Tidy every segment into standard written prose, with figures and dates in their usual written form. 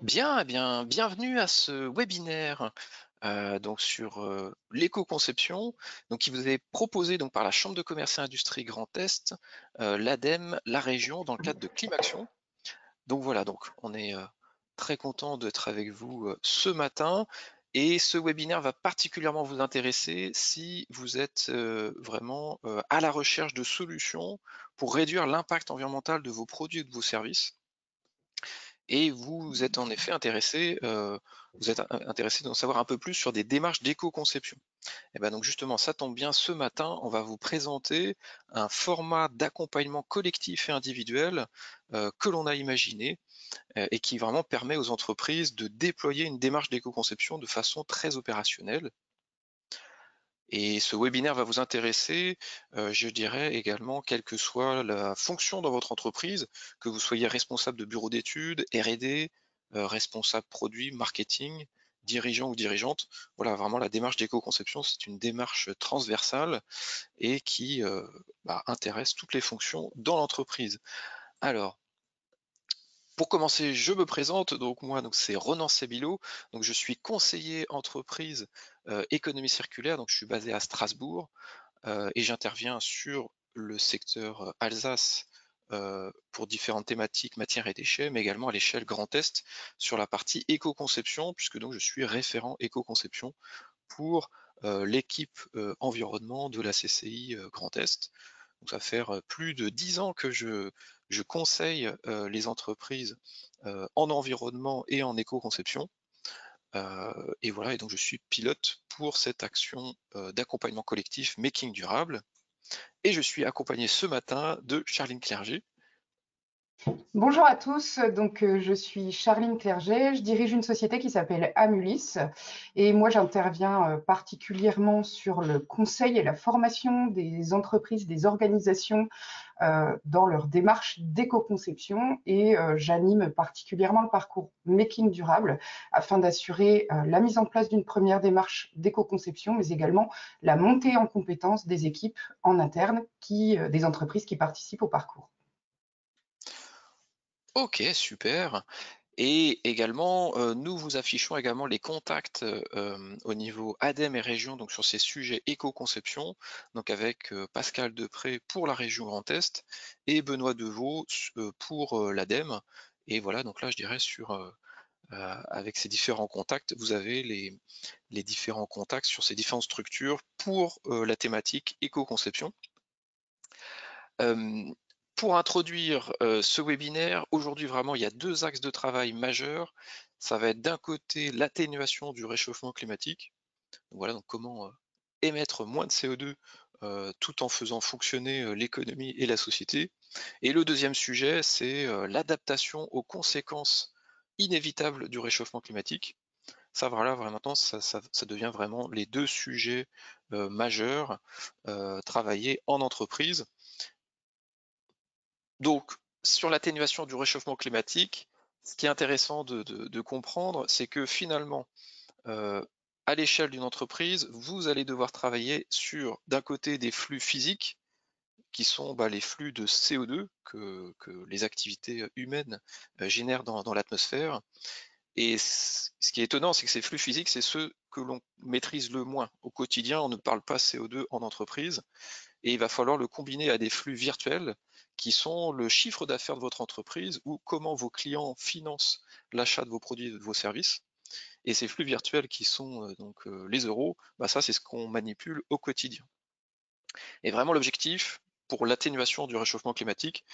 Bien, eh bien, bienvenue à ce webinaire donc sur l'éco-conception, donc qui vous est proposé donc par la Chambre de commerce et industrie Grand Est, l'ADEME, la région, dans le cadre de Climaction. Donc voilà, donc on est très content d'être avec vous ce matin. Et ce webinaire va particulièrement vous intéresser si vous êtes vraiment à la recherche de solutions pour réduire l'impact environnemental de vos produits et de vos services. Et vous êtes en effet intéressé, vous êtes intéressé d'en savoir un peu plus sur des démarches d'éco-conception. Et ben donc justement, ça tombe bien, ce matin, on va vous présenter un format d'accompagnement collectif et individuel que l'on a imaginé et qui vraiment permet aux entreprises de déployer une démarche d'éco-conception de façon très opérationnelle. Et ce webinaire va vous intéresser, je dirais également, quelle que soit la fonction dans votre entreprise, que vous soyez responsable de bureau d'études, R&D, responsable produit, marketing, dirigeant ou dirigeante. Voilà, vraiment la démarche d'éco-conception, c'est une démarche transversale et qui intéresse toutes les fonctions dans l'entreprise. Alors, pour commencer, je me présente, donc moi donc c'est Ronan Sebilo, donc je suis conseiller entreprise économie circulaire, donc je suis basé à Strasbourg. Et j'interviens sur le secteur Alsace pour différentes thématiques, matières et déchets, mais également à l'échelle Grand Est sur la partie éco-conception, puisque donc je suis référent éco-conception pour l'équipe environnement de la CCI Grand Est. Donc ça va faire plus de 10 ans que je conseille les entreprises en environnement et en éco-conception. Et voilà, et donc je suis pilote pour cette action d'accompagnement collectif Making Durable. Et je suis accompagné ce matin de Charline Clerget. Bonjour à tous, je suis Charline Clerget, je dirige une société qui s'appelle Amulis et moi j'interviens particulièrement sur le conseil et la formation des entreprises, des organisations dans leur démarche d'éco-conception et j'anime particulièrement le parcours Making Durable afin d'assurer la mise en place d'une première démarche d'éco-conception mais également la montée en compétences des équipes en interne des entreprises qui participent au parcours. Ok, super. Et également, nous vous affichons également les contacts au niveau ADEME et région, donc sur ces sujets éco-conception, donc avec Pascal Depré pour la région Grand Est et Benoît Deveau pour l'ADEME. Et voilà, donc là je dirais avec ces différents contacts, vous avez les différents contacts sur ces différentes structures pour la thématique éco-conception. Pour introduire ce webinaire, aujourd'hui vraiment il y a deux axes de travail majeurs. Ça va être d'un côté l'atténuation du réchauffement climatique. Voilà, donc comment émettre moins de CO2 tout en faisant fonctionner l'économie et la société. Et le deuxième sujet, c'est l'adaptation aux conséquences inévitables du réchauffement climatique. Ça, voilà, vraiment, maintenant, ça devient vraiment les deux sujets majeurs travaillés en entreprise. Donc, sur l'atténuation du réchauffement climatique, ce qui est intéressant de comprendre, c'est que finalement, à l'échelle d'une entreprise, vous allez devoir travailler sur, d'un côté, des flux physiques, qui sont les flux de CO2 que les activités humaines génèrent dans l'atmosphère. Et ce qui est étonnant, c'est que ces flux physiques, c'est ceux que l'on maîtrise le moins. Au quotidien, on ne parle pas CO2 en entreprise, et il va falloir le combiner à des flux virtuels qui sont le chiffre d'affaires de votre entreprise ou comment vos clients financent l'achat de vos produits et de vos services. Et ces flux virtuels qui sont les euros, ça c'est ce qu'on manipule au quotidien. Et vraiment l'objectif pour l'atténuation du réchauffement climatique,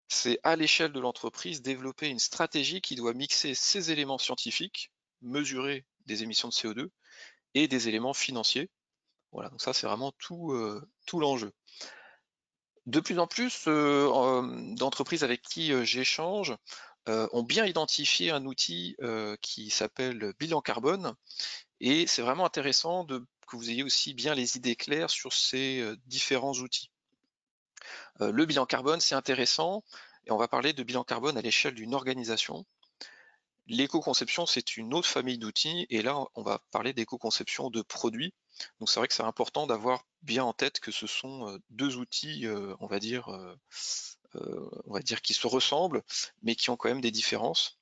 c'est à l'échelle de l'entreprise développer une stratégie qui doit mixer ces éléments scientifiques, mesurer des émissions de CO2 et des éléments financiers. Voilà, donc ça c'est vraiment tout l'enjeu. De plus en plus d'entreprises avec qui j'échange ont bien identifié un outil qui s'appelle bilan carbone, et c'est vraiment intéressant que vous ayez aussi bien les idées claires sur ces différents outils. Le bilan carbone, c'est intéressant, et on va parler de bilan carbone à l'échelle d'une organisation. L'éco-conception, c'est une autre famille d'outils, et là, on va parler d'éco-conception de produits. Donc c'est vrai que c'est important d'avoir bien en tête que ce sont deux outils, on va dire qui se ressemblent, mais qui ont quand même des différences.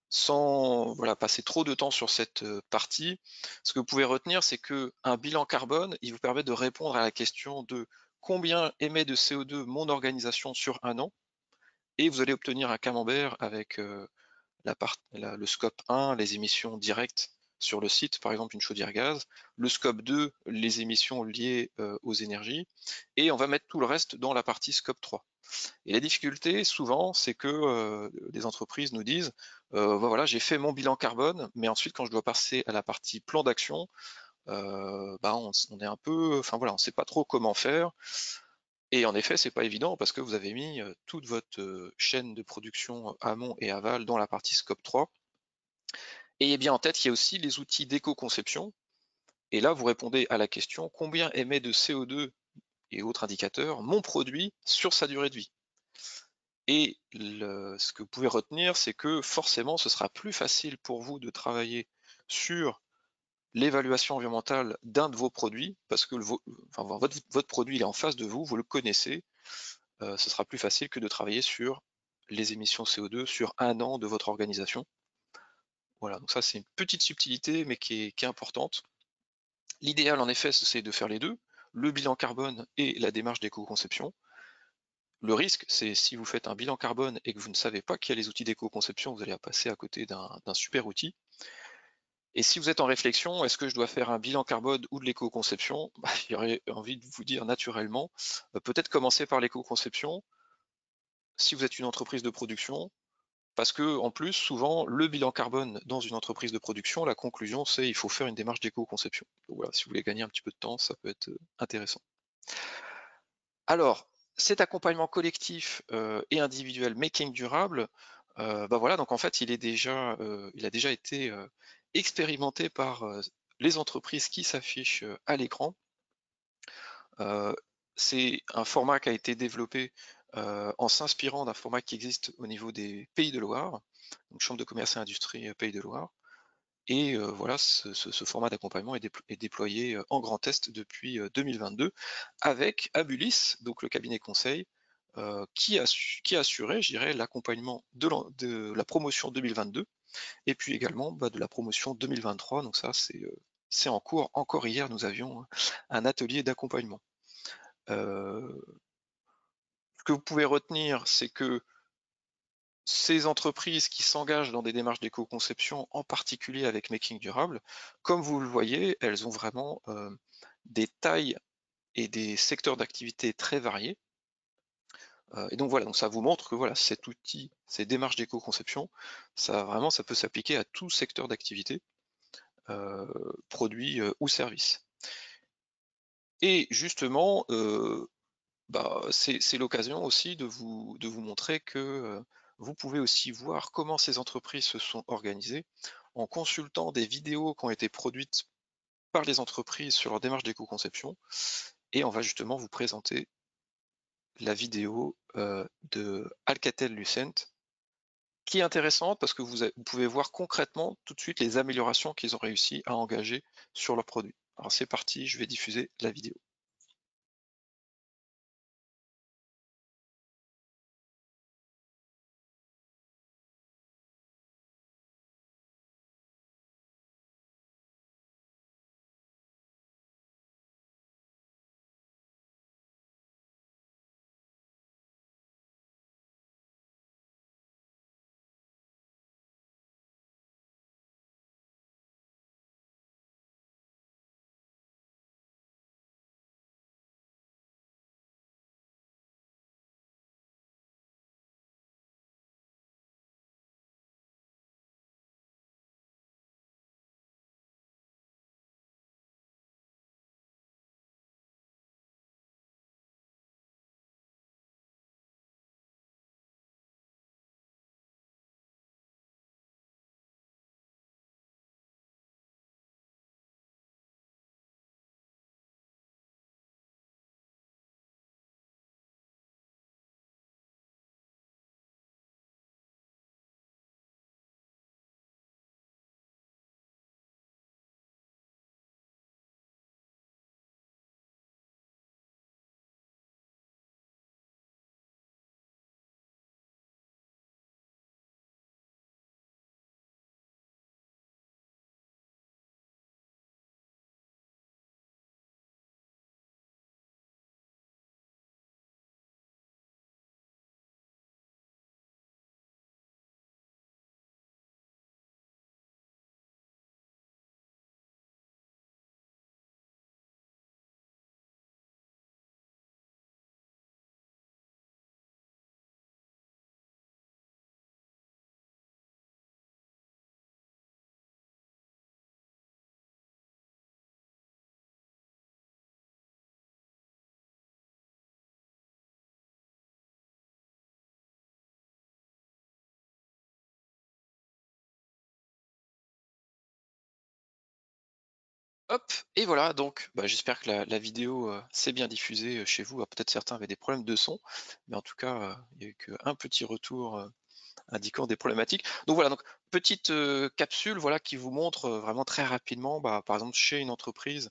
sans voilà, passer trop de temps sur cette partie, ce que vous pouvez retenir, c'est que un bilan carbone, il vous permet de répondre à la question de combien émet de CO2 mon organisation sur un an, et vous allez obtenir un camembert avec le scope 1, les émissions directes sur le site, par exemple une chaudière gaz, le scope 2, les émissions liées aux énergies, et on va mettre tout le reste dans la partie scope 3. Et la difficulté, souvent, c'est que les entreprises nous disent, voilà, j'ai fait mon bilan carbone, mais ensuite, quand je dois passer à la partie plan d'action, on est un peu, enfin voilà, on ne sait pas trop comment faire. Et en effet, c'est pas évident parce que vous avez mis toute votre chaîne de production amont et aval dans la partie scope 3. Et ayez bien en tête qu'il y a aussi les outils d'éco-conception. Et là, vous répondez à la question combien émet de CO2 et autres indicateurs mon produit sur sa durée de vie. Et ce que vous pouvez retenir, c'est que forcément, ce sera plus facile pour vous de travailler sur l'évaluation environnementale d'un de vos produits, parce que enfin, votre produit il est en face de vous, vous le connaissez, ce sera plus facile que de travailler sur les émissions CO2 sur un an de votre organisation. Voilà, donc ça c'est une petite subtilité, mais qui est importante. L'idéal, en effet, c'est de faire les deux, le bilan carbone et la démarche d'éco-conception. Le risque, c'est si vous faites un bilan carbone et que vous ne savez pas qu'il y a les outils d'éco-conception, vous allez passer à côté d'un super outil. Et si vous êtes en réflexion, est-ce que je dois faire un bilan carbone ou de l'éco-conception? J'aurais envie de vous dire naturellement, peut-être commencer par l'éco-conception si vous êtes une entreprise de production, parce que en plus, souvent, le bilan carbone dans une entreprise de production, la conclusion, c'est il faut faire une démarche d'éco-conception. Donc voilà, si vous voulez gagner un petit peu de temps, ça peut être intéressant. Alors, cet accompagnement collectif et individuel Making Durable, voilà, donc en fait, il a déjà été expérimenté par les entreprises qui s'affichent à l'écran. C'est un format qui a été développé en s'inspirant d'un format qui existe au niveau des Pays de Loire, donc Chambre de commerce et industrie Pays de Loire. Et voilà, ce format d'accompagnement est déployé en grand test depuis 2022 avec Abulis, donc le cabinet conseil, qui a assuré, je dirais, l'accompagnement de la promotion 2022 et puis également de la promotion 2023. Donc ça, c'est en cours. Encore hier, nous avions un atelier d'accompagnement. Ce que vous pouvez retenir, c'est que ces entreprises qui s'engagent dans des démarches d'éco-conception, en particulier avec Making Durable, comme vous le voyez, elles ont vraiment des tailles et des secteurs d'activité très variés. Et donc voilà, donc ça vous montre que voilà, cet outil, ces démarches d'éco-conception, ça peut s'appliquer à tout secteur d'activité, produit ou service. Et justement, c'est l'occasion aussi de vous montrer que vous pouvez aussi voir comment ces entreprises se sont organisées en consultant des vidéos qui ont été produites par les entreprises sur leur démarche d'éco-conception. Et on va justement vous présenter la vidéo de Alcatel-Lucent, qui est intéressante parce que vous pouvez voir concrètement tout de suite les améliorations qu'ils ont réussi à engager sur leurs produits. Alors c'est parti, je vais diffuser la vidéo. Hop, et voilà, donc j'espère que la vidéo s'est bien diffusée chez vous. Alors, peut-être certains avaient des problèmes de son, mais en tout cas, il n'y a eu qu'un petit retour indiquant des problématiques. Donc voilà, donc petite capsule voilà, qui vous montre vraiment très rapidement, par exemple chez une entreprise,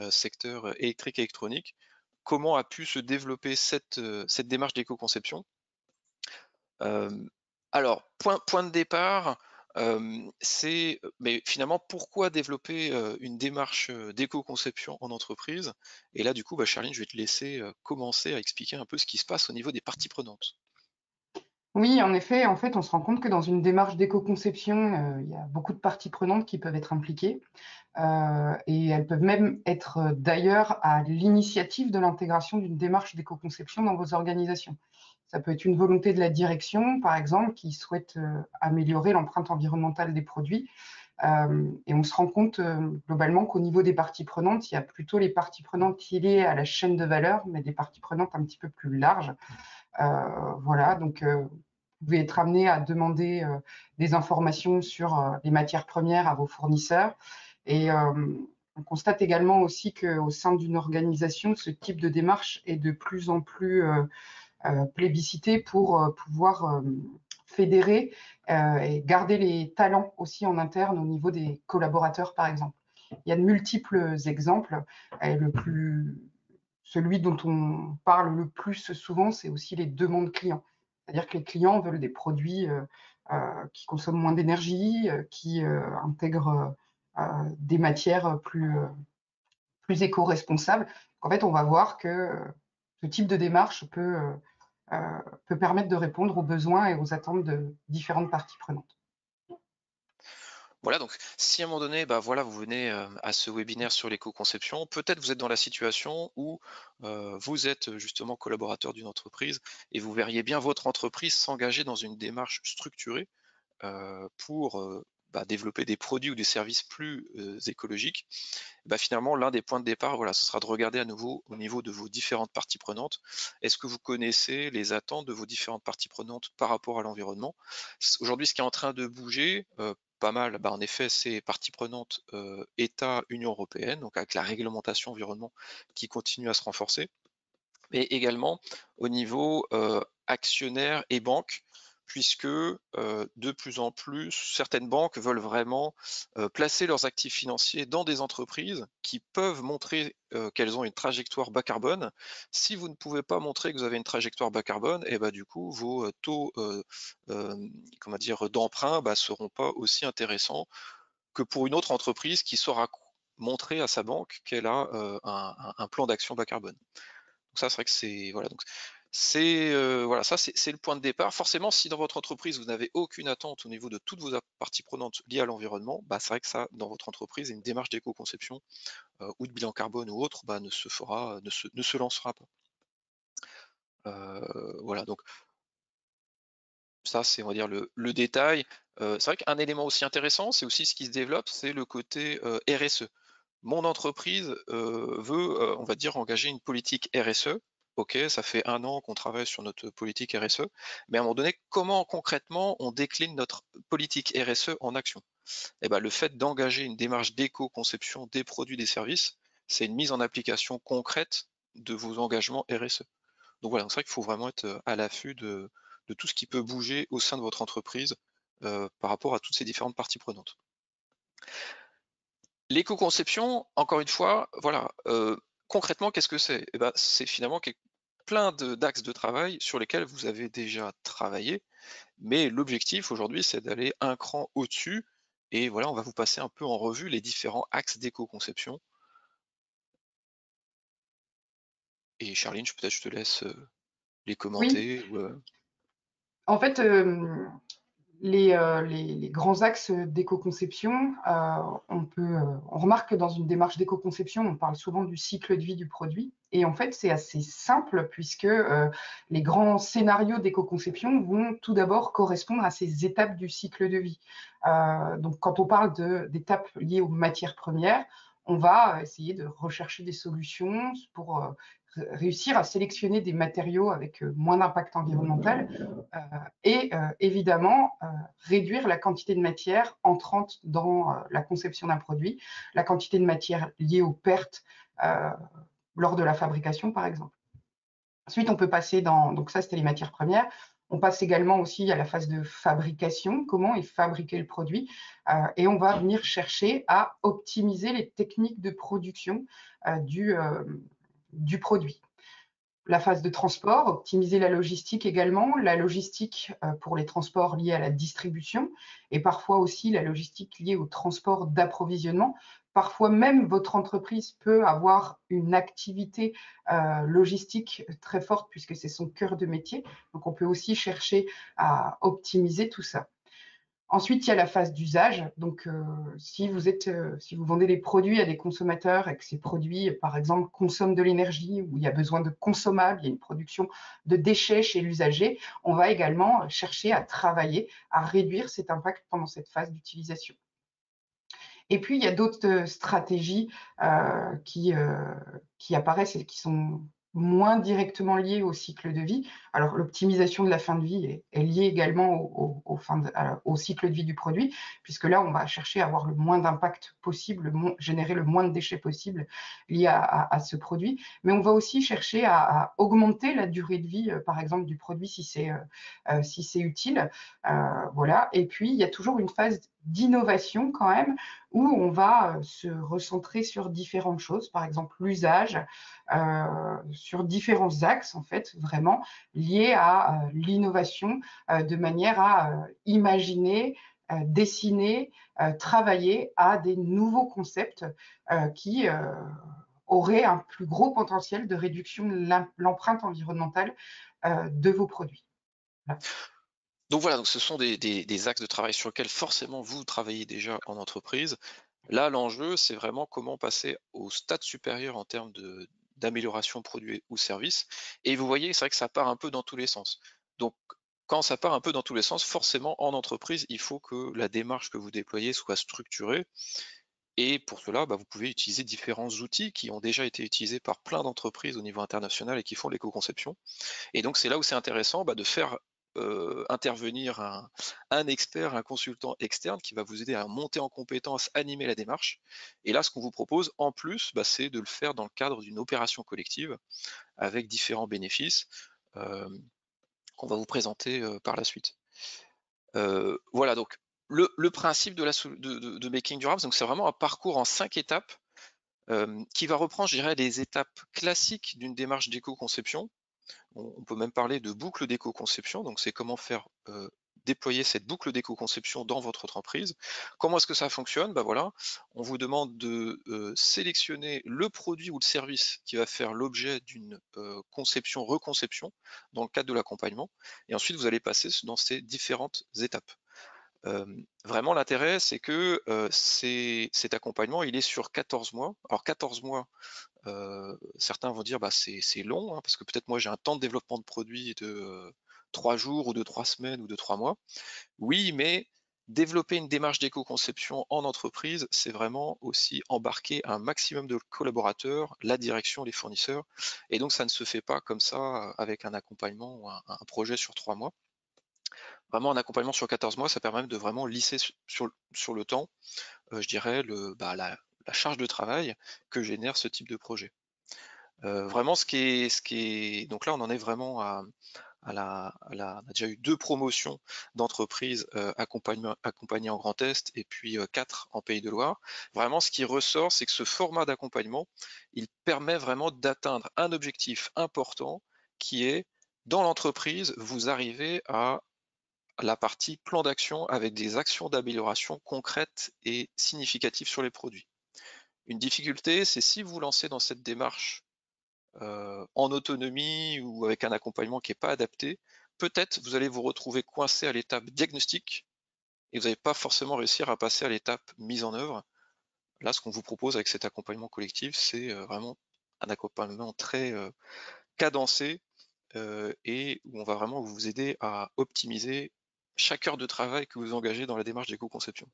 secteur électrique et électronique, comment a pu se développer cette démarche d'éco-conception. Hem, alors, point de départ, c'est, mais finalement, pourquoi développer, une démarche, d'éco-conception en entreprise? Et là, du coup, Charline, je vais te laisser, commencer à expliquer un peu ce qui se passe au niveau des parties prenantes. Oui, en effet, en fait, on se rend compte que dans une démarche d'éco-conception, il y a beaucoup de parties prenantes qui peuvent être impliquées, et elles peuvent même être, d'ailleurs à l'initiative de l'intégration d'une démarche d'éco-conception dans vos organisations. Ça peut être une volonté de la direction, par exemple, qui souhaite, améliorer l'empreinte environnementale des produits, et on se rend compte, globalement qu'au niveau des parties prenantes, il y a plutôt les parties prenantes liées à la chaîne de valeur, mais des parties prenantes un petit peu plus larges. Voilà, donc vous pouvez être amené à demander des informations sur les matières premières à vos fournisseurs. Et on constate également aussi qu'au sein d'une organisation, ce type de démarche est de plus en plus plébiscité pour pouvoir fédérer et garder les talents aussi en interne au niveau des collaborateurs, par exemple. Il y a de multiples exemples. Et celui dont on parle le plus souvent, c'est aussi les demandes clients. C'est-à-dire que les clients veulent des produits qui consomment moins d'énergie, qui intègrent des matières plus éco-responsables. En fait, on va voir que ce type de démarche peut permettre de répondre aux besoins et aux attentes de différentes parties prenantes. Voilà, donc si à un moment donné, voilà, vous venez à ce webinaire sur l'éco-conception, peut-être vous êtes dans la situation où vous êtes justement collaborateur d'une entreprise et vous verriez bien votre entreprise s'engager dans une démarche structurée pour développer des produits ou des services plus écologiques. Finalement, l'un des points de départ, voilà, ce sera de regarder à nouveau au niveau de vos différentes parties prenantes. Est-ce que vous connaissez les attentes de vos différentes parties prenantes par rapport à l'environnement? Aujourd'hui, ce qui est en train de bouger, pas mal, en effet, c'est parties prenantes État, Union européenne, donc avec la réglementation environnement qui continue à se renforcer, mais également au niveau actionnaire et banque, puisque de plus en plus, certaines banques veulent vraiment placer leurs actifs financiers dans des entreprises qui peuvent montrer qu'elles ont une trajectoire bas carbone. Si vous ne pouvez pas montrer que vous avez une trajectoire bas carbone, et du coup, vos taux euh, comment dire, d'emprunt seront pas aussi intéressants que pour une autre entreprise qui saura montrer à sa banque qu'elle a un plan d'action bas carbone. Donc ça, c'est vrai que c'est voilà, donc c'est voilà, ça c'est le point de départ. Forcément, si dans votre entreprise, vous n'avez aucune attente au niveau de toutes vos parties prenantes liées à l'environnement, c'est vrai que ça, dans votre entreprise, une démarche d'éco-conception ou de bilan carbone ou autre, ne se lancera pas. Voilà, donc ça, c'est on va dire le détail. C'est vrai qu'un élément aussi intéressant, c'est aussi ce qui se développe, c'est le côté RSE. Mon entreprise veut, on va dire, engager une politique RSE. OK, ça fait 1 an qu'on travaille sur notre politique RSE, mais à un moment donné, comment concrètement on décline notre politique RSE en action? Le fait d'engager une démarche d'éco-conception des produits, des services, c'est une mise en application concrète de vos engagements RSE. Donc voilà, c'est vrai qu'il faut vraiment être à l'affût de tout ce qui peut bouger au sein de votre entreprise par rapport à toutes ces différentes parties prenantes. L'éco-conception, encore une fois, voilà, concrètement, qu'est-ce que c'est? C'est finalement plein d'axes de travail sur lesquels vous avez déjà travaillé, mais l'objectif aujourd'hui, c'est d'aller un cran au-dessus et voilà, on va vous passer un peu en revue les différents axes d'éco-conception. Et Charline, peut-être je te laisse, les Oui, commenter ou en fait, les grands axes d'éco-conception, on remarque que dans une démarche d'éco-conception, on parle souvent du cycle de vie du produit. Et en fait, c'est assez simple puisque les grands scénarios d'éco-conception vont tout d'abord correspondre à ces étapes du cycle de vie. Donc, quand on parle d'étapes liées aux matières premières, on va essayer de rechercher des solutions pour réussir à sélectionner des matériaux avec moins d'impact environnemental et évidemment réduire la quantité de matière entrante dans la conception d'un produit, la quantité de matière liée aux pertes lors de la fabrication, par exemple. Ensuite, on peut passer donc ça c'était les matières premières. On passe également aussi à la phase de fabrication, comment est fabriqué le produit, et on va venir chercher à optimiser les techniques de production du produit. La phase de transport, optimiser la logistique également, la logistique pour les transports liés à la distribution et parfois aussi la logistique liée au transport d'approvisionnement. Parfois même votre entreprise peut avoir une activité logistique très forte puisque c'est son cœur de métier. Donc on peut aussi chercher à optimiser tout ça. Ensuite, il y a la phase d'usage. Donc, si vous vendez des produits à des consommateurs et que ces produits, par exemple, consomment de l'énergie ou il y a besoin de consommables, il y a une production de déchets chez l'usager, on va également chercher à travailler, à réduire cet impact pendant cette phase d'utilisation. Et puis, il y a d'autres stratégies qui apparaissent et qui sont moins directement liées au cycle de vie. Alors, l'optimisation de la fin de vie est liée également au cycle de vie du produit, puisque là, on va chercher à avoir le moins d'impact possible, générer le moins de déchets possible liés à ce produit. Mais on va aussi chercher à augmenter la durée de vie, par exemple, du produit si c'est utile. Voilà. Et puis, il y a toujours une phase d'innovation quand même, où on va se recentrer sur différentes choses, par exemple l'usage, sur différents axes en fait, vraiment liés à l'innovation, de manière à imaginer, dessiner, travailler à des nouveaux concepts qui auraient un plus gros potentiel de réduction de l'empreinte environnementale de vos produits. Voilà. Donc voilà, donc ce sont des axes de travail sur lesquels forcément vous travaillez déjà en entreprise. Là, l'enjeu, c'est vraiment comment passer au stade supérieur en termes d'amélioration produit ou service. Et vous voyez, c'est vrai que ça part un peu dans tous les sens. Donc, quand ça part un peu dans tous les sens, forcément, en entreprise, il faut que la démarche que vous déployez soit structurée. Et pour cela, bah, vous pouvez utiliser différents outils qui ont déjà été utilisés par plein d'entreprises au niveau international et qui font l'éco-conception. Et donc c'est là où c'est intéressant, bah, de faire, intervenir un expert, un consultant externe qui va vous aider à monter en compétence, animer la démarche. Et là, ce qu'on vous propose en plus, bah, c'est de le faire dans le cadre d'une opération collective avec différents bénéfices, hem, qu'on va vous présenter, par la suite. Voilà donc le principe de la sol de Making Durable, donc c'est vraiment un parcours en 5 étapes, qui va reprendre, je dirais, les étapes classiques d'une démarche d'éco-conception. On peut même parler de boucle d'éco-conception, donc c'est comment faire déployer cette boucle d'éco-conception dans votre entreprise. Comment est-ce que ça fonctionne? Bah voilà, on vous demande de sélectionner le produit ou le service qui va faire l'objet d'une conception, reconception dans le cadre de l'accompagnement. Et ensuite, vous allez passer dans ces différentes étapes. Vraiment l'intérêt, c'est que cet accompagnement, il est sur 14 mois. Alors 14 mois, certains vont dire bah c'est long, hein, parce que peut-être moi j'ai un temps de développement de produit de 3 jours ou de 3 semaines ou de 3 mois. Oui, mais développer une démarche d'éco-conception en entreprise, c'est vraiment aussi embarquer un maximum de collaborateurs, la direction, les fournisseurs. Et donc ça ne se fait pas comme ça avec un accompagnement ou un projet sur 3 mois. Vraiment un accompagnement sur 14 mois, ça permet de vraiment lisser sur le temps, je dirais la charge de travail que génère ce type de projet. Vraiment ce qui est donc là on en est vraiment on a déjà eu 2 promotions d'entreprises, accompagnées en Grand Est et puis, 4 en Pays de Loire. Vraiment ce qui ressort, c'est que ce format d'accompagnement, il permet vraiment d'atteindre un objectif important qui est, dans l'entreprise, vous arrivez à la partie plan d'action avec des actions d'amélioration concrètes et significatives sur les produits. Une difficulté, c'est si vous vous lancez dans cette démarche en autonomie ou avec un accompagnement qui n'est pas adapté, peut-être vous allez vous retrouver coincé à l'étape diagnostic et vous n'allez pas forcément réussir à passer à l'étape mise en œuvre. Là, ce qu'on vous propose avec cet accompagnement collectif, c'est vraiment un accompagnement très cadencé et où on va vraiment vous aider à optimiser chaque heure de travail que vous engagez dans la démarche d'éco-conception.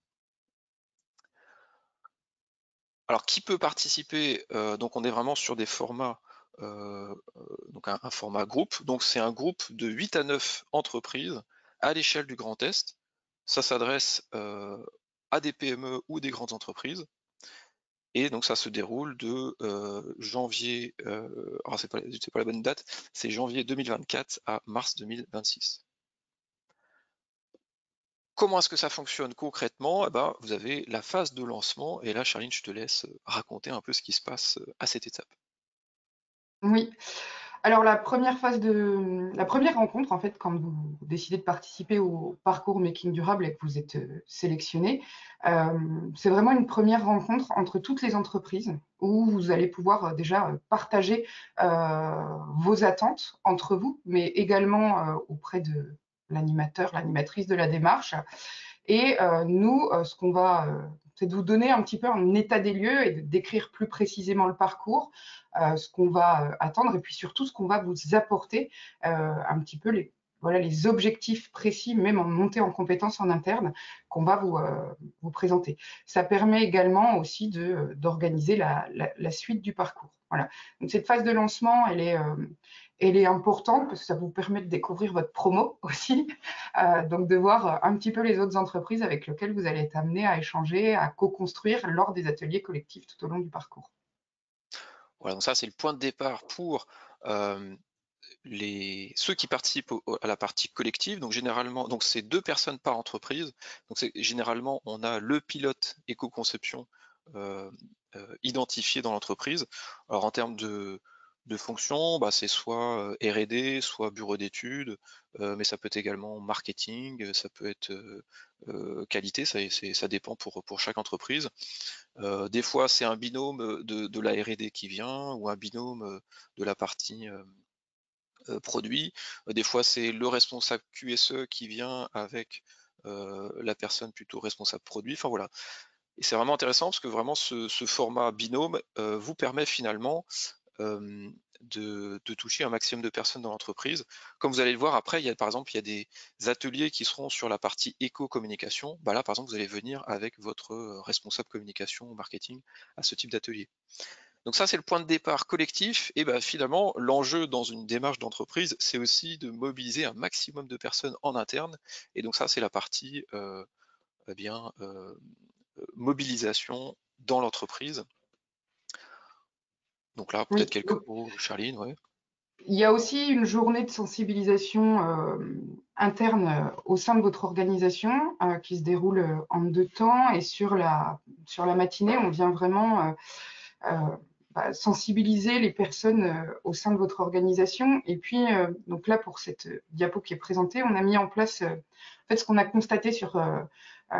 Alors, qui peut participer? Donc on est vraiment sur des formats donc un format groupe. Donc c'est un groupe de 8 à 9 entreprises à l'échelle du Grand Est. Ça s'adresse à des PME ou des grandes entreprises. Et donc ça se déroule de janvier, alors c'est pas la bonne date, c'est janvier 2024 à mars 2026. Comment est-ce que ça fonctionne concrètement? Eh ben, vous avez la phase de lancement, et là, Charline, je te laisse raconter un peu ce qui se passe à cette étape. Oui. Alors la première rencontre en fait, quand vous décidez de participer au parcours Making Durable et que vous êtes, sélectionné, c'est vraiment une première rencontre entre toutes les entreprises où vous allez pouvoir, déjà, partager, vos attentes entre vous, mais également, auprès de l'animateur, l'animatrice de la démarche. Et nous, ce qu'on va, c'est de vous donner un petit peu un état des lieux et de décrire plus précisément le parcours, ce qu'on va attendre et puis surtout ce qu'on va vous apporter, un petit peu voilà, les objectifs précis, même en montée en compétences en interne, qu'on va vous présenter. Ça permet également aussi d'organiser la suite du parcours. Voilà. Donc cette phase de lancement, elle est importante parce que ça vous permet de découvrir votre promo aussi, donc de voir un petit peu les autres entreprises avec lesquelles vous allez être amené à échanger, à co-construire lors des ateliers collectifs tout au long du parcours. Voilà, donc ça, c'est le point de départ pour ceux qui participent à la partie collective. Donc généralement, donc c'est 2 personnes par entreprise. Donc généralement, on a le pilote éco-conception identifié dans l'entreprise. Alors en termes de fonction, bah, c'est soit R&D, soit bureau d'études, mais ça peut être également marketing, ça peut être qualité, ça dépend pour chaque entreprise. Des fois, c'est un binôme de la R&D qui vient, ou un binôme de la partie produit. Des fois, c'est le responsable QSE qui vient avec la personne plutôt responsable produit. Enfin voilà. Et c'est vraiment intéressant parce que vraiment ce format binôme vous permet finalement de toucher un maximum de personnes dans l'entreprise. Comme vous allez le voir après, par exemple, il y a des ateliers qui seront sur la partie éco-communication. Bah là, par exemple, vous allez venir avec votre responsable communication ou marketing à ce type d'atelier. Donc ça, c'est le point de départ collectif. Et ben finalement, l'enjeu dans une démarche d'entreprise, c'est aussi de mobiliser un maximum de personnes en interne. Et donc ça, c'est la partie eh bien, mobilisation dans l'entreprise. Donc là, peut-être Oui, quelques mots, Charline, ouais. il y a aussi une journée de sensibilisation interne au sein de votre organisation qui se déroule en deux temps. Et sur la matinée, on vient vraiment sensibiliser les personnes au sein de votre organisation. Et puis, donc là, pour cette diapo qui est présentée, on a mis en place, en fait, ce qu'on a constaté sur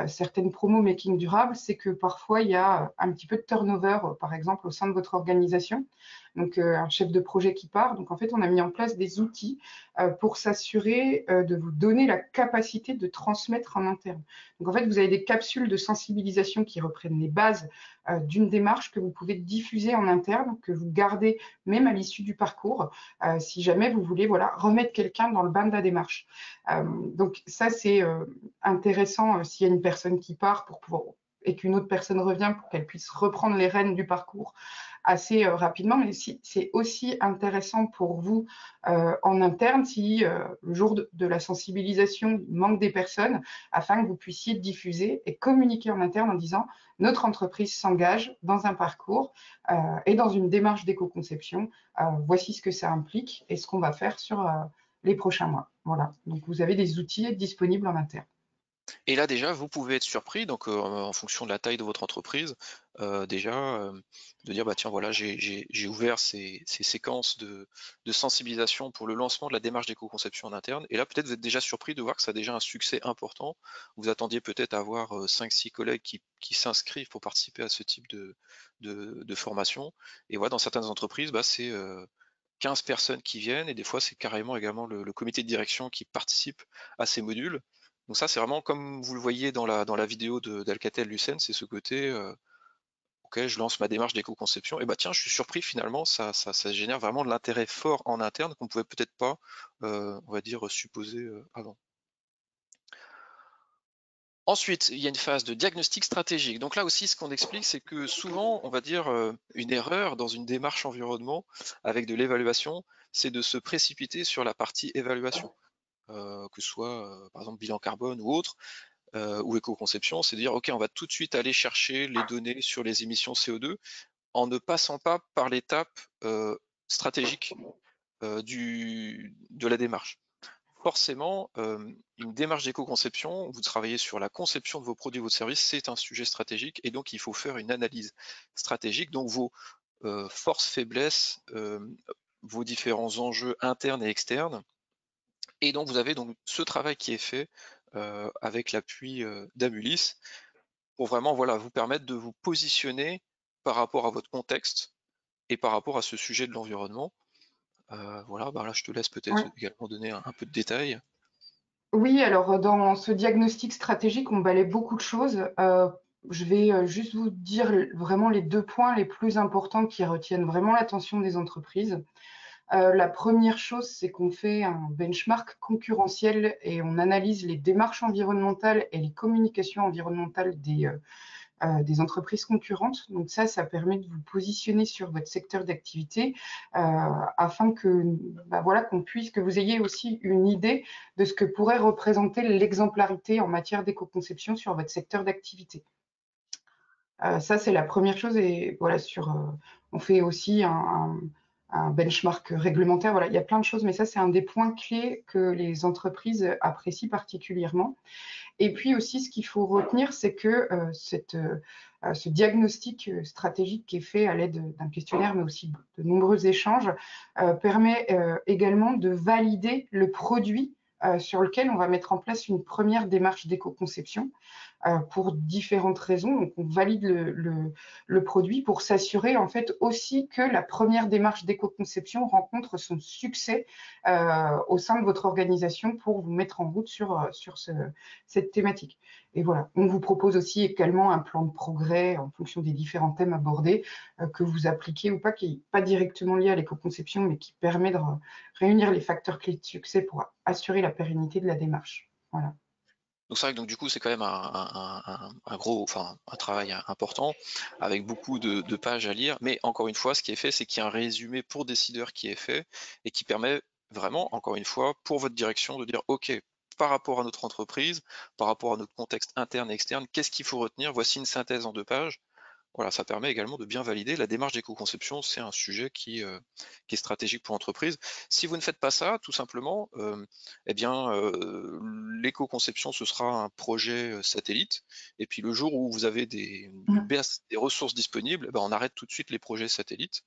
certaines promos Making Durable, c'est que parfois, il y a un petit peu de turnover, par exemple, au sein de votre organisation. Donc, un chef de projet qui part. Donc, en fait, on a mis en place des outils pour s'assurer de vous donner la capacité de transmettre en interne. Donc, en fait, vous avez des capsules de sensibilisation qui reprennent les bases d'une démarche que vous pouvez diffuser en interne, que vous gardez même à l'issue du parcours, si jamais vous voulez voilà, remettre quelqu'un dans le bain de la démarche. Donc ça, c'est intéressant s'il y a une personne qui part pour pouvoir et qu'une autre personne revient pour qu'elle puisse reprendre les rênes du parcours assez rapidement, mais c'est aussi intéressant pour vous en interne si le jour de la sensibilisation il manque des personnes, afin que vous puissiez diffuser et communiquer en interne en disant notre entreprise s'engage dans un parcours et dans une démarche d'éco-conception. Voici ce que ça implique et ce qu'on va faire sur les prochains mois. Voilà. Donc vous avez des outils disponibles en interne. Et là déjà, vous pouvez être surpris, donc en fonction de la taille de votre entreprise, déjà de dire bah tiens voilà j'ai ouvert ces séquences de sensibilisation pour le lancement de la démarche d'éco-conception en interne. Et là peut-être vous êtes déjà surpris de voir que ça a déjà un succès important. Vous attendiez peut-être à avoir 5-6 collègues qui s'inscrivent pour participer à ce type de formation. Et voilà, dans certaines entreprises, bah, c'est 15 personnes qui viennent, et des fois c'est carrément également le comité de direction qui participe à ces modules. Donc ça, c'est vraiment comme vous le voyez dans la vidéo d'Alcatel-Lucent, c'est ce côté, ok, je lance ma démarche d'éco-conception, et bah tiens, je suis surpris finalement, ça génère vraiment de l'intérêt fort en interne qu'on pouvait peut-être pas, on va dire, supposer avant. Ensuite, il y a une phase de diagnostic stratégique. Donc là aussi, ce qu'on explique, c'est que souvent, on va dire, une erreur dans une démarche environnement avec de l'évaluation, c'est de se précipiter sur la partie évaluation, que ce soit, par exemple, bilan carbone ou autre, ou éco-conception, c'est de dire, OK, on va tout de suite aller chercher les données sur les émissions CO2 en ne passant pas par l'étape stratégique de la démarche. Forcément, une démarche d'éco-conception, vous travaillez sur la conception de vos produits, vos services, c'est un sujet stratégique et donc il faut faire une analyse stratégique, donc vos forces, faiblesses, vos différents enjeux internes et externes. Et donc vous avez donc ce travail qui est fait avec l'appui d'Amulis pour vraiment voilà, vous permettre de vous positionner par rapport à votre contexte et par rapport à ce sujet de l'environnement. Voilà, bah là je te laisse Oui. peut-être également donner un peu de détails. Oui, alors dans ce diagnostic stratégique, on balaie beaucoup de choses. Je vais juste vous dire vraiment les 2 points les plus importants qui retiennent vraiment l'attention des entreprises. La première chose, c'est qu'on fait un benchmark concurrentiel et on analyse les démarches environnementales et les communications environnementales des entreprises concurrentes. Donc ça permet de vous positionner sur votre secteur d'activité afin que, voilà, que vous ayez aussi une idée de ce que pourrait représenter l'exemplarité en matière d'éco-conception sur votre secteur d'activité. Ça, c'est la première chose. Et voilà, on fait aussi un benchmark réglementaire. Voilà, il y a plein de choses, mais ça, c'est un des points clés que les entreprises apprécient particulièrement. Et puis aussi, ce qu'il faut retenir, c'est que ce diagnostic stratégique qui est fait à l'aide d'un questionnaire, mais aussi de nombreux échanges, permet également de valider le produit sur lequel on va mettre en place une première démarche d'éco-conception pour différentes raisons. Donc, on valide le produit pour s'assurer en fait aussi que la première démarche d'éco-conception rencontre son succès au sein de votre organisation pour vous mettre en route sur cette thématique. Et voilà, on vous propose aussi également un plan de progrès en fonction des différents thèmes abordés que vous appliquez ou pas, qui n'est pas directement lié à l'éco-conception, mais qui permet de réunir les facteurs clés de succès pour assurer la pérennité de la démarche. Voilà. Donc c'est vrai que donc du coup c'est quand même un gros, enfin un travail important avec beaucoup de pages à lire. Mais encore une fois, ce qui est fait, c'est qu'il y a un résumé pour décideurs qui est fait et qui permet vraiment, encore une fois, pour votre direction de dire OK, par rapport à notre entreprise, par rapport à notre contexte interne et externe, qu'est-ce qu'il faut retenir? Voici une synthèse en 2 pages. Voilà, ça permet également de bien valider. La démarche d'éco-conception, c'est un sujet qui est stratégique pour l'entreprise. Si vous ne faites pas ça, tout simplement, eh bien, l'éco-conception, ce sera un projet satellite. Et puis le jour où vous avez des ressources disponibles, eh ben, on arrête tout de suite les projets satellites.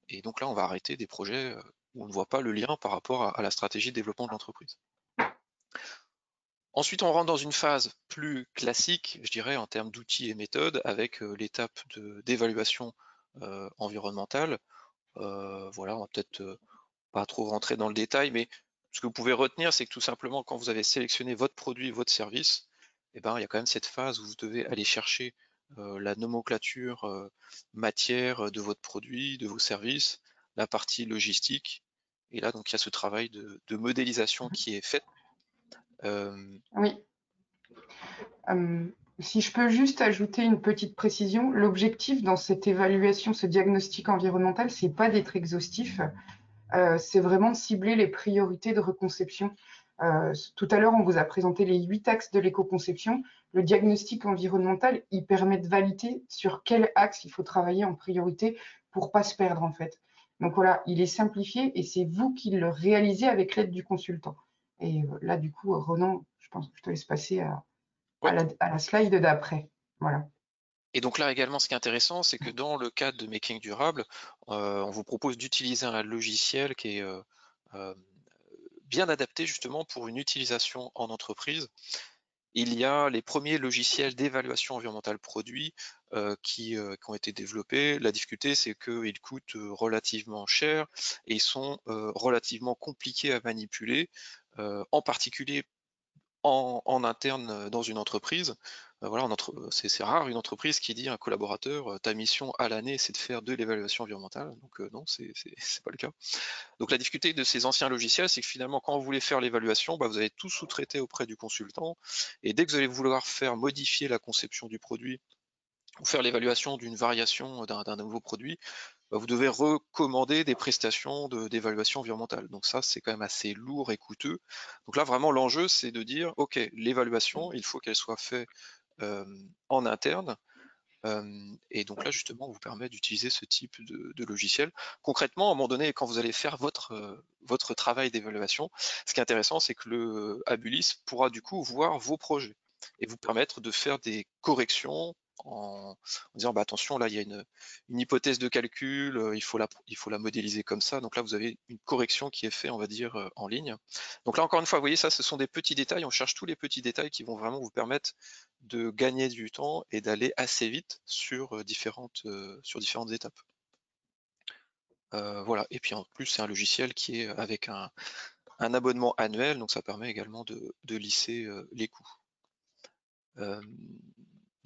Et donc là, on va arrêter des projets où on ne voit pas le lien par rapport à la stratégie de développement de l'entreprise. Ensuite, on rentre dans une phase plus classique, je dirais, en termes d'outils et méthodes, avec l'étape d'évaluation environnementale. Voilà, on va peut-être pas trop rentrer dans le détail, mais ce que vous pouvez retenir, c'est que tout simplement, quand vous avez sélectionné votre produit, votre service, eh ben, il y a quand même cette phase où vous devez aller chercher la nomenclature matière de votre produit, de vos services, la partie logistique. Et là, donc, il y a ce travail de modélisation qui est fait. Oui. Si je peux juste ajouter une petite précision, l'objectif dans cette évaluation, ce diagnostic environnemental, c'est pas d'être exhaustif, c'est vraiment de cibler les priorités de reconception. Tout à l'heure, on vous a présenté les 8 axes de l'éco-conception. Le diagnostic environnemental, il permet de valider sur quel axe il faut travailler en priorité pour pas se perdre en fait. Donc voilà, il est simplifié et c'est vous qui le réalisez avec l'aide du consultant. Et là, du coup, Ronan, je pense que je te laisse passer Ouais. à la slide d'après. Voilà. Et donc là également, ce qui est intéressant, c'est que dans le cadre de Making Durable, on vous propose d'utiliser un logiciel qui est euh, bien adapté justement pour une utilisation en entreprise. Il y a les premiers logiciels d'évaluation environnementale produit qui ont été développés. La difficulté, c'est qu'ils coûtent relativement cher et ils sont relativement compliqués à manipuler, en particulier en interne dans une entreprise. Voilà, c'est rare une entreprise qui dit à un collaborateur, ta mission à l'année, c'est de faire de l'évaluation environnementale. Donc non, c'est pas le cas. Donc la difficulté de ces anciens logiciels, c'est que finalement, quand vous voulez faire l'évaluation, bah, vous allez tout sous-traiter auprès du consultant. Et dès que vous allez vouloir faire modifier la conception du produit ou faire l'évaluation d'une variation d'un nouveau produit, bah, vous devez recommander des prestations d'évaluation environnementale. Donc ça, c'est quand même assez lourd et coûteux. Donc là, vraiment, l'enjeu, c'est de dire, OK, l'évaluation, il faut qu'elle soit faite en interne. Et donc là, justement, on vous permet d'utiliser ce type de logiciel. Concrètement, à un moment donné, quand vous allez faire votre travail d'évaluation, ce qui est intéressant, c'est que le Abulis pourra du coup voir vos projets et vous permettre de faire des corrections en disant bah, attention, là, il y a une hypothèse de calcul, il faut la modéliser comme ça. Donc là, vous avez une correction qui est faite, on va dire, en ligne. Donc là, encore une fois, vous voyez, ça, ce sont des petits détails. On cherche tous les petits détails qui vont vraiment vous permettre de gagner du temps et d'aller assez vite sur différentes étapes. Voilà. Et puis en plus, c'est un logiciel qui est avec un abonnement annuel, donc ça permet également de lisser les coûts.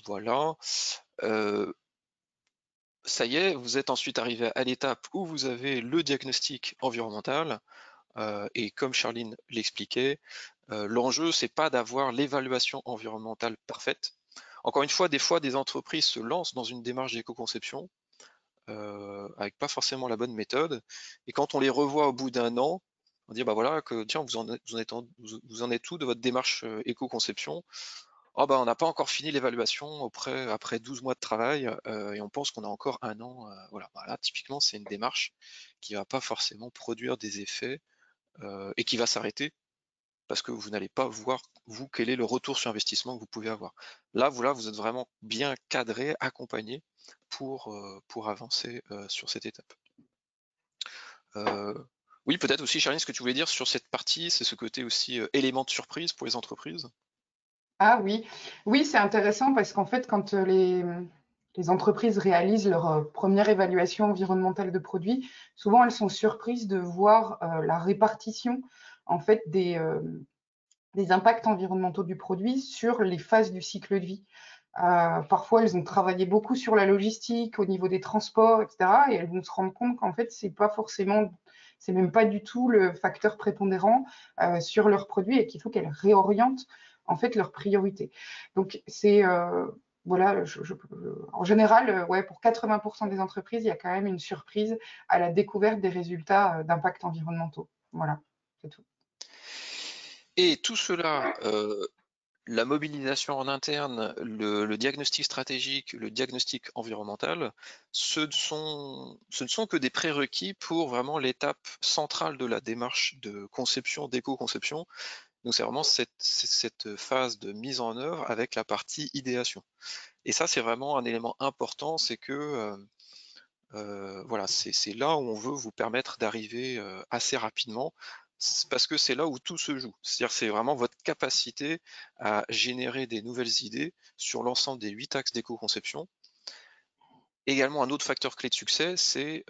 Voilà. Ça y est, vous êtes ensuite arrivé à l'étape où vous avez le diagnostic environnemental. Et comme Charline l'expliquait, l'enjeu, c'est pas d'avoir l'évaluation environnementale parfaite. Encore une fois, des fois, des entreprises se lancent dans une démarche d'éco-conception avec pas forcément la bonne méthode. Et quand on les revoit au bout d'un an, on dit bah voilà que tiens, vous en êtes où de votre démarche éco-conception? Oh bah on n'a pas encore fini l'évaluation après 12 mois de travail et on pense qu'on a encore un an. Voilà, bah, là typiquement c'est une démarche qui va pas forcément produire des effets et qui va s'arrêter parce que vous n'allez pas voir, vous, quel est le retour sur investissement que vous pouvez avoir. Là, vous êtes vraiment bien cadré, accompagné pour avancer sur cette étape. Oui, peut-être aussi, Charline, ce que tu voulais dire sur cette partie, c'est ce côté aussi élément de surprise pour les entreprises. Ah oui, oui, c'est intéressant parce qu'en fait, quand les entreprises réalisent leur première évaluation environnementale de produits, souvent elles sont surprises de voir la répartition en fait des impacts environnementaux du produit sur les phases du cycle de vie. Parfois, elles ont travaillé beaucoup sur la logistique, au niveau des transports, etc. Et elles vont se rendre compte qu'en fait, c'est même pas du tout le facteur prépondérant sur leurs produits et qu'il faut qu'elles réorientent en fait leurs priorités. Donc, voilà, en général, ouais, pour 80% des entreprises, il y a quand même une surprise à la découverte des résultats d'impacts environnementaux. Voilà, c'est tout. Et tout cela, la mobilisation en interne, le diagnostic stratégique, le diagnostic environnemental, ce ne sont que des prérequis pour vraiment l'étape centrale de la démarche de conception, d'éco-conception. Donc c'est vraiment cette phase de mise en œuvre avec la partie idéation. Et ça, c'est vraiment un élément important, c'est que voilà, c'est là où on veut vous permettre d'arriver assez rapidement, parce que c'est là où tout se joue. C'est-à-dire c'est vraiment votre capacité à générer des nouvelles idées sur l'ensemble des 8 axes d'éco-conception. Également, un autre facteur clé de succès, c'est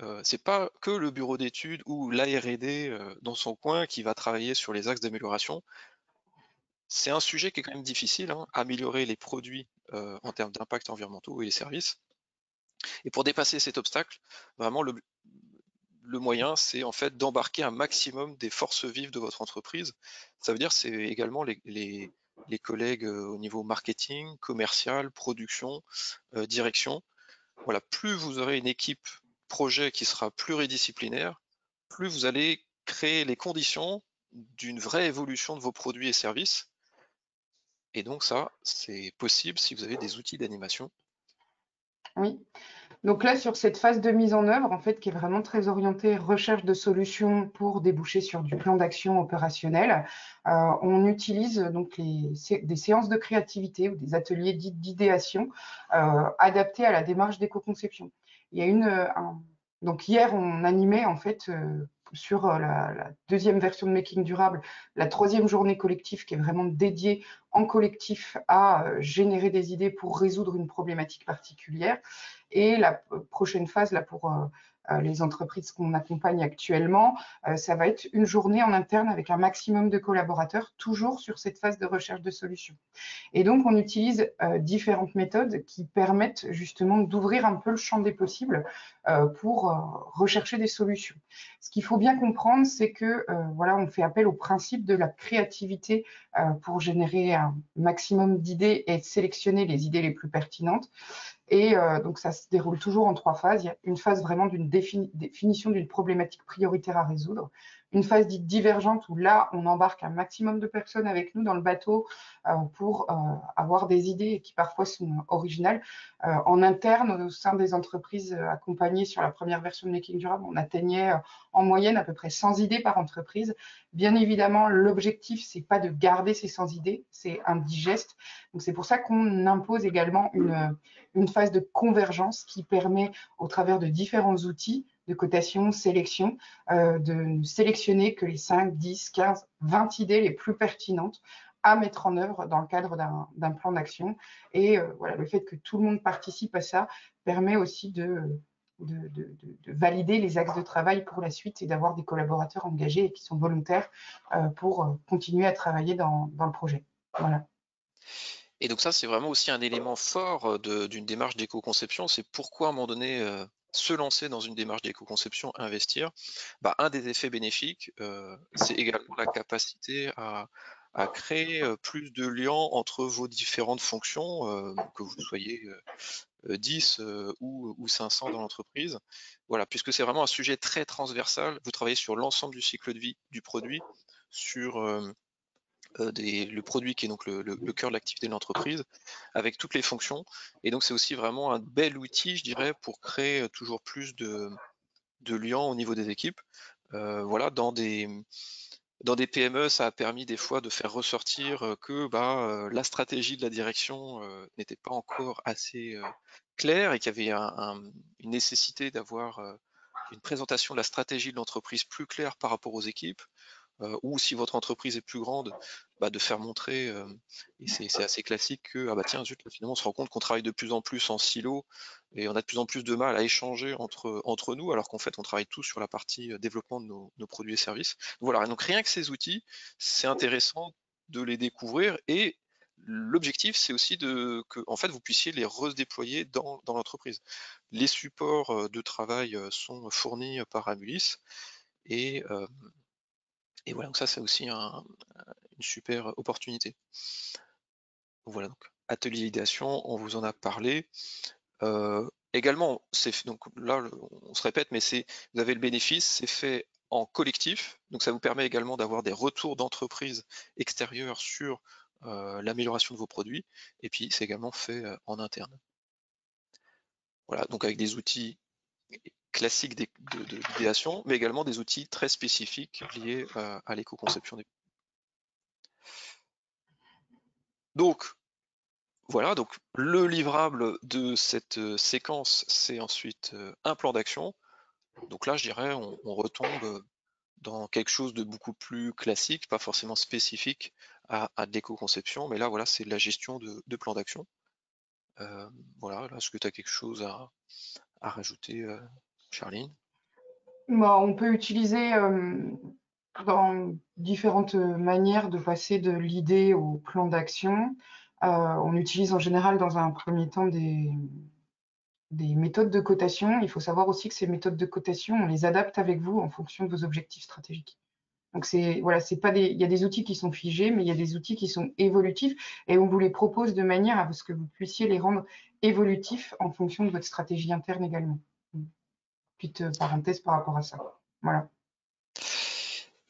pas que le bureau d'études ou l'AR&D dans son coin qui va travailler sur les axes d'amélioration. C'est un sujet qui est quand même difficile, hein, améliorer les produits en termes d'impact environnementaux et les services. Et pour dépasser cet obstacle, vraiment le moyen, c'est en fait d'embarquer un maximum des forces vives de votre entreprise. Ça veut dire c'est également les collègues au niveau marketing, commercial, production, direction. Voilà, plus vous aurez une équipe projet qui sera pluridisciplinaire, plus vous allez créer les conditions d'une vraie évolution de vos produits et services. Et donc ça, c'est possible si vous avez des outils d'animation. Oui. Donc là, sur cette phase de mise en œuvre, en fait, qui est vraiment très orientée recherche de solutions pour déboucher sur du plan d'action opérationnel, on utilise donc des séances de créativité ou des ateliers d'idéation adaptés à la démarche d'éco-conception. Il y a donc hier, on animait en fait sur la deuxième version de Making Durable, la troisième journée collective qui est vraiment dédiée en collectif à générer des idées pour résoudre une problématique particulière. Et la prochaine phase là, pour les entreprises qu'on accompagne actuellement, ça va être une journée en interne avec un maximum de collaborateurs, toujours sur cette phase de recherche de solutions. Et donc, on utilise différentes méthodes qui permettent justement d'ouvrir un peu le champ des possibles pour rechercher des solutions. Ce qu'il faut bien comprendre, c'est que voilà, on fait appel au principe de la créativité pour générer un maximum d'idées et sélectionner les idées les plus pertinentes. Et donc, ça se déroule toujours en 3 phases. Il y a une phase vraiment d'une définition d'une problématique prioritaire à résoudre. Une phase dite divergente où là, on embarque un maximum de personnes avec nous dans le bateau pour avoir des idées qui parfois sont originales. En interne, au sein des entreprises accompagnées sur la première version de Making Durable, on atteignait en moyenne à peu près 100 idées par entreprise. Bien évidemment, l'objectif, c'est pas de garder ces 100 idées, c'est un digeste. Donc, c'est pour ça qu'on impose également une phase de convergence qui permet, au travers de différents outils de cotation, sélection, de sélectionner que les 5, 10, 15, 20 idées les plus pertinentes à mettre en œuvre dans le cadre d'un plan d'action. Et voilà, le fait que tout le monde participe à ça permet aussi de valider les axes de travail pour la suite et d'avoir des collaborateurs engagés et qui sont volontaires pour continuer à travailler dans le projet. Voilà. Et donc ça, c'est vraiment aussi un élément fort d'une démarche d'éco-conception. C'est pourquoi, à un moment donné, se lancer dans une démarche d'éco-conception, investir. Bah, un des effets bénéfiques, c'est également la capacité à créer plus de liens entre vos différentes fonctions, que vous soyez 10 ou 500 dans l'entreprise. Voilà, puisque c'est vraiment un sujet très transversal. Vous travaillez sur l'ensemble du cycle de vie du produit, sur le produit qui est donc le cœur de l'activité de l'entreprise, avec toutes les fonctions. Et donc c'est aussi vraiment un bel outil, je dirais, pour créer toujours plus de liens au niveau des équipes. Voilà, dans des PME, ça a permis des fois de faire ressortir que la stratégie de la direction n'était pas encore assez claire et qu'il y avait une nécessité d'avoir une présentation de la stratégie de l'entreprise plus claire par rapport aux équipes. Ou si votre entreprise est plus grande, de faire montrer, et c'est assez classique que ah bah tiens zut, là, finalement on se rend compte qu'on travaille de plus en plus en silo et on a de plus en plus de mal à échanger entre nous, alors qu'en fait on travaille tous sur la partie développement de nos produits et services. Donc voilà, donc rien que ces outils, c'est intéressant de les découvrir et l'objectif c'est aussi que en fait vous puissiez les redéployer dans l'entreprise. Les supports de travail sont fournis par Amulis et voilà, donc ça c'est aussi une super opportunité. Donc voilà, donc atelier idéation, on vous en a parlé. Également, donc là on se répète, mais vous avez le bénéfice, c'est fait en collectif, donc ça vous permet également d'avoir des retours d'entreprises extérieures sur l'amélioration de vos produits, et puis c'est également fait en interne. Voilà, donc avec des outils classiques d'idéation, mais également des outils très spécifiques liés à l'éco-conception des. Donc voilà, donc le livrable de cette séquence, c'est ensuite un plan d'action. Donc là, je dirais, on retombe dans quelque chose de beaucoup plus classique, pas forcément spécifique à de l'éco-conception, mais là, voilà, c'est de la gestion de plan d'action. Voilà, là, est-ce que tu as quelque chose à rajouter, Charline? On peut utiliser dans différentes manières de passer de l'idée au plan d'action. On utilise en général dans un premier temps des méthodes de cotation. Il faut savoir aussi que ces méthodes de cotation, on les adapte avec vous en fonction de vos objectifs stratégiques. Donc voilà, c'est pas il y a des outils qui sont figés, mais il y a des outils qui sont évolutifs et on vous les propose de manière à ce que vous puissiez les rendre évolutifs en fonction de votre stratégie interne également. Petite parenthèse par rapport à ça. Voilà.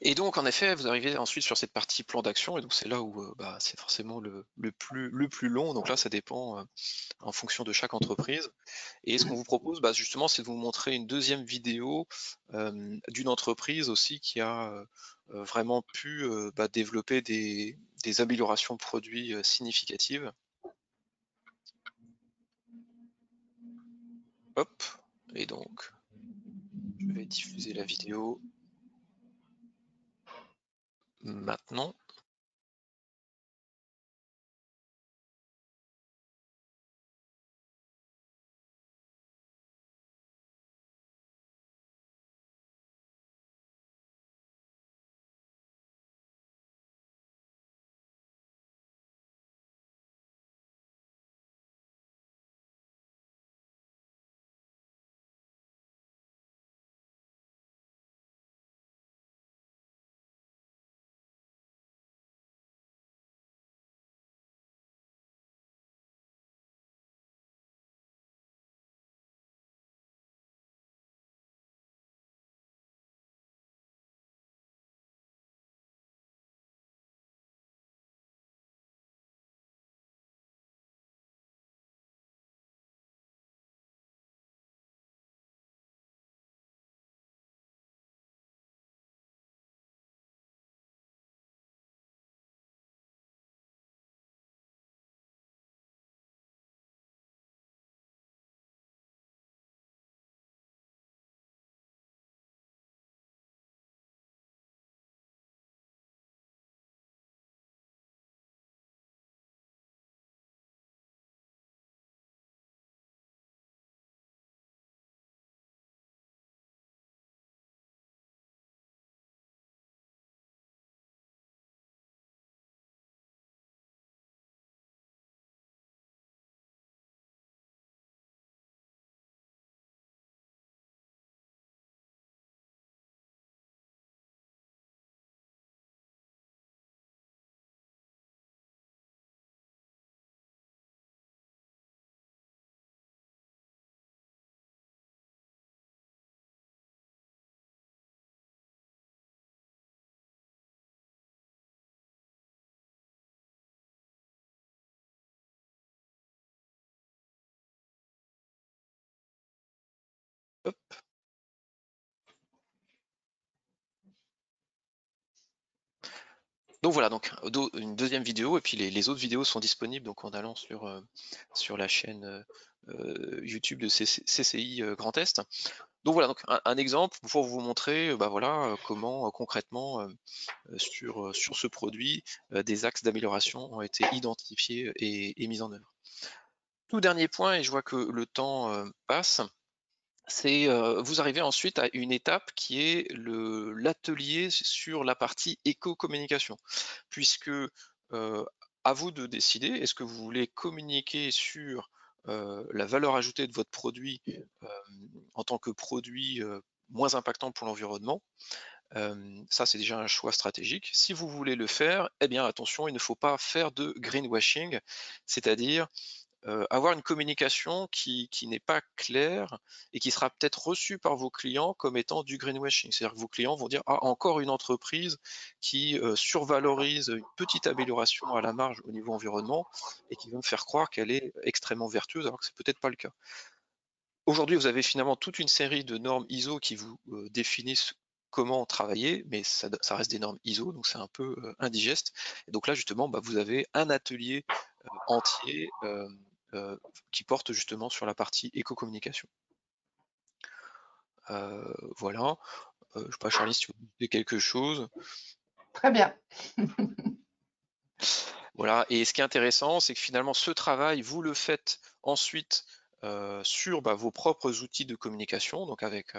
Et donc, en effet, vous arrivez ensuite sur cette partie plan d'action, et donc c'est là où c'est forcément le plus long. Donc là, ça dépend en fonction de chaque entreprise. Et ce qu'on vous propose, justement, c'est de vous montrer une deuxième vidéo d'une entreprise aussi qui a vraiment pu développer des améliorations de produits significatives. Hop, et donc, je vais diffuser la vidéo maintenant. Hop. Donc voilà, donc une deuxième vidéo, et puis les autres vidéos sont disponibles donc en allant sur la chaîne YouTube de CCI Grand Est. Donc voilà, donc un exemple pour vous montrer bah voilà, comment concrètement sur ce produit des axes d'amélioration ont été identifiés et mis en œuvre. Tout dernier point, et je vois que le temps passe, c'est vous arrivez ensuite à une étape qui est l'atelier sur la partie éco-communication, puisque à vous de décider, est-ce que vous voulez communiquer sur la valeur ajoutée de votre produit en tant que produit moins impactant pour l'environnement. Ça, c'est déjà un choix stratégique. Si vous voulez le faire, eh bien attention, il ne faut pas faire de greenwashing, c'est-à-dire avoir une communication qui n'est pas claire et qui sera peut-être reçue par vos clients comme étant du greenwashing. C'est-à-dire que vos clients vont dire: ah, encore une entreprise qui survalorise une petite amélioration à la marge au niveau environnement et qui veut me faire croire qu'elle est extrêmement vertueuse, alors que c'est peut-être pas le cas. Aujourd'hui, vous avez finalement toute une série de normes ISO qui vous définissent comment travailler, mais ça reste des normes ISO, donc c'est un peu indigeste. Et donc là, justement, bah, vous avez un atelier entier qui porte justement sur la partie éco-communication. Voilà. Je ne sais pas, Charlie, si tu veux dire quelque chose. Très bien. Voilà. Et ce qui est intéressant, c'est que finalement, ce travail, vous le faites ensuite sur bah, vos propres outils de communication, donc avec